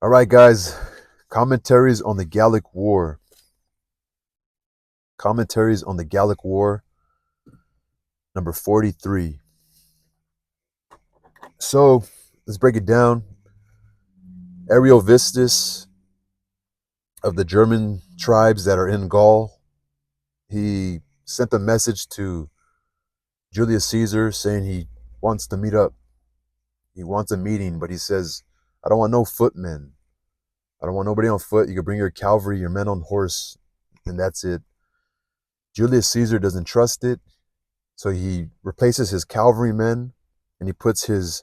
All right, guys. Commentaries on the Gallic War. Commentaries on the Gallic War, number 43. So, let's break it down. Ariovistus of the German tribes that are in Gaul, he sent a message to Julius Caesar saying he wants to meet up. He wants a meeting, but he says, I don't want no footmen. I don't want nobody on foot. You can bring your cavalry, your men on horse, and that's it. Julius Caesar doesn't trust it. So he replaces his cavalrymen and he puts his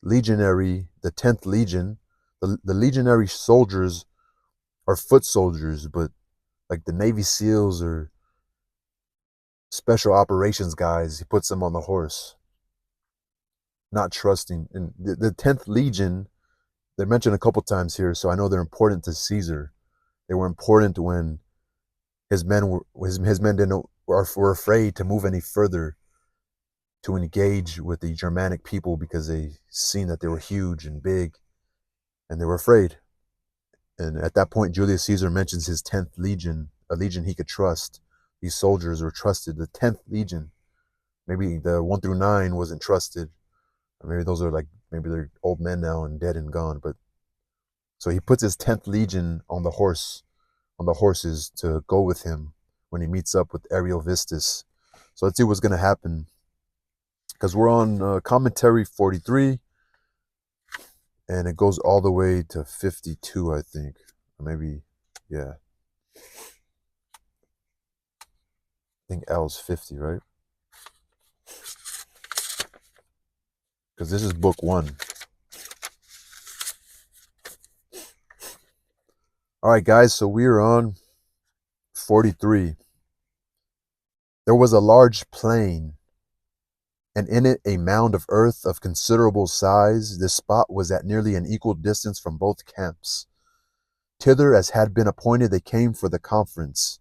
legionary, the 10th Legion. The legionary soldiers are foot soldiers, but like the Navy SEALs or special operations guys, he puts them on the horse. Not trusting. And the 10th Legion, they're mentioned a couple times here, so I know they're important to Caesar. They were important when his men were afraid to move any further to engage with the Germanic people because they seen that they were huge and big and they were afraid. And at that point, Julius Caesar mentions his 10th Legion, a legion he could trust. These soldiers were trusted. The 10th Legion, maybe the 1 through 9 wasn't trusted. Or maybe those are maybe they're old men now and dead and gone. But so he puts his 10th Legion on the horses to go with him when he meets up with Ariovistus. So let's see what's going to happen. Because we're on commentary 43, and it goes all the way to 52, I think. Or maybe, yeah. I think L's 50, right? Because this is book 1. All right, guys, so we are on 43. There was a large plain, and in it a mound of earth of considerable size. This spot was at nearly an equal distance from both camps. Thither, as had been appointed, they came for the conference.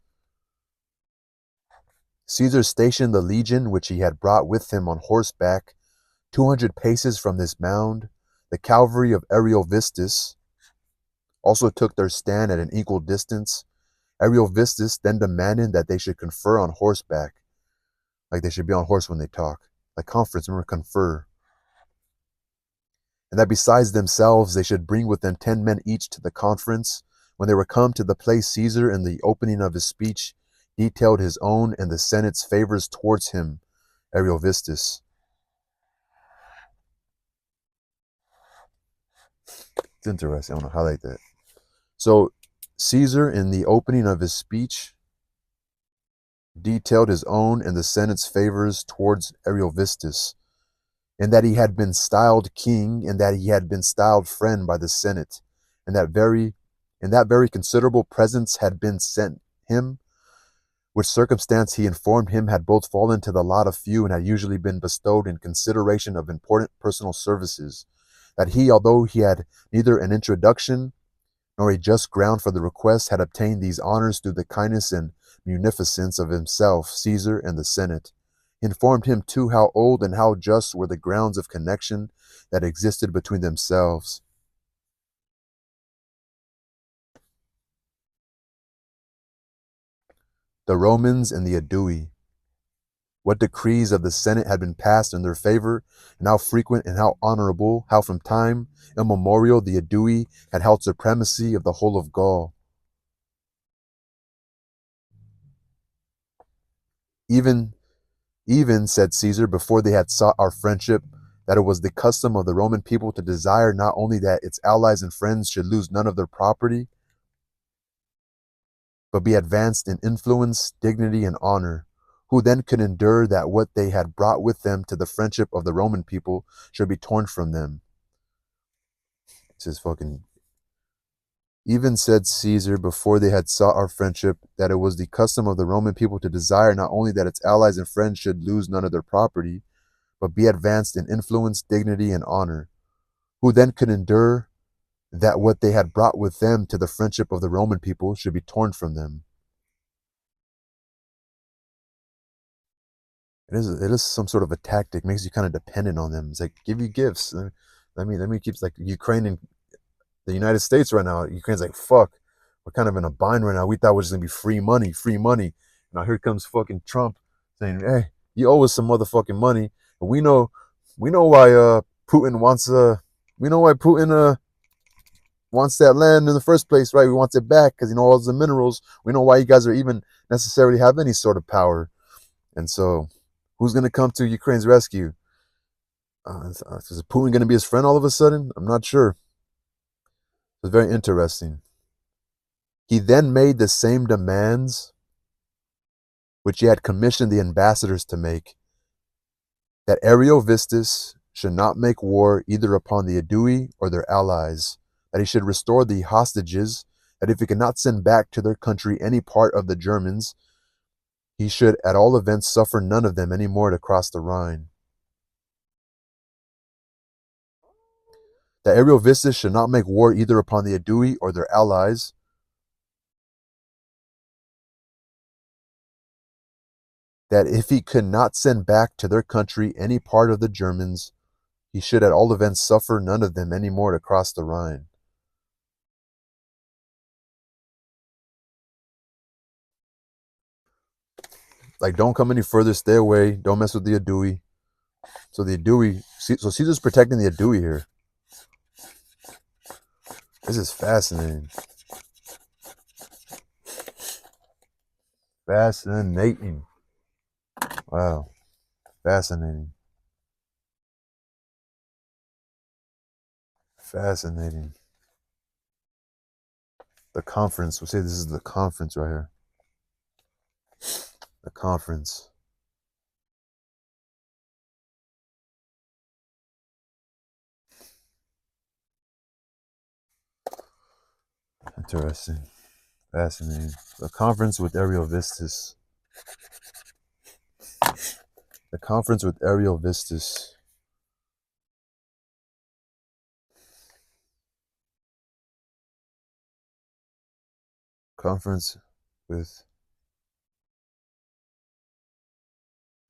Caesar stationed the legion which he had brought with him on horseback 200 paces from this mound. The cavalry of Ariovistus also took their stand at an equal distance. Ariovistus then demanded that they should confer on horseback, like they should be on horse when they talk, like conference, remember, confer, and that besides themselves they should bring with them 10 men each to the conference. When they were come to the place, Caesar, in the opening of his speech, detailed his own and the Senate's favors towards him, Ariovistus. It's interesting. I want to highlight that. So Caesar, in the opening of his speech, detailed his own and the Senate's favors towards Ariovistus, and that he had been styled king, and that he had been styled friend by the Senate, and that very considerable presents had been sent him, which circumstance he informed him had both fallen to the lot of few and had usually been bestowed in consideration of important personal services, that he, although he had neither an introduction nor a just ground for the request, had obtained these honors through the kindness and munificence of himself, Caesar, and the Senate. He informed him too how old and how just were the grounds of connection that existed between themselves. The Romans and the Aedui. What decrees of the Senate had been passed in their favor, and how frequent and how honorable, how from time immemorial the Aedui had held supremacy of the whole of Gaul. Even, said Caesar, before they had sought our friendship, that it was the custom of the Roman people to desire not only that its allies and friends should lose none of their property, but be advanced in influence, dignity, and honor, who then could endure that what they had brought with them to the friendship of the Roman people should be torn from them. This is fucking. Even said Caesar, before they had sought our friendship, that it was the custom of the Roman people to desire not only that its allies and friends should lose none of their property, but be advanced in influence, dignity, and honor, who then could endure that what they had brought with them to the friendship of the Roman people should be torn from them. It is some sort of a tactic, makes you kind of dependent on them. It's like, give you gifts. Let me keep, like Ukraine and the United States right now. Ukraine's like, fuck, we're kind of in a bind right now. We thought it was gonna be free money, free money. Now here comes fucking Trump saying, hey, you owe us some motherfucking money. But we know why Putin wants that land in the first place, right? We want it back because all the minerals. We know why you guys are even necessarily have any sort of power. And so, who's gonna come to Ukraine's rescue? Is Putin gonna be his friend all of a sudden? I'm not sure. It's very interesting. He then made the same demands which he had commissioned the ambassadors to make, that Ariovistus should not make war either upon the Aedui or their allies, that he should restore the hostages, that if he could not send back to their country any part of the Germans, he should at all events suffer none of them any more to cross the Rhine. That Ariovistus should not make war either upon the Aedui or their allies, that if he could not send back to their country any part of the Germans, he should at all events suffer none of them any more to cross the Rhine. Like, don't come any further, stay away, don't mess with the Aedui. So the Aedui, so Caesar's protecting the Aedui here. This is fascinating. Fascinating. Wow. Fascinating. Fascinating. The conference. We'll say this is the conference right here. The conference. Interesting. Fascinating. The conference with Ariovistus. The conference with Ariovistus. Conference with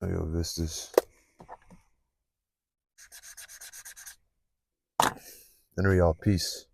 Ariovistus. Henry, all peace.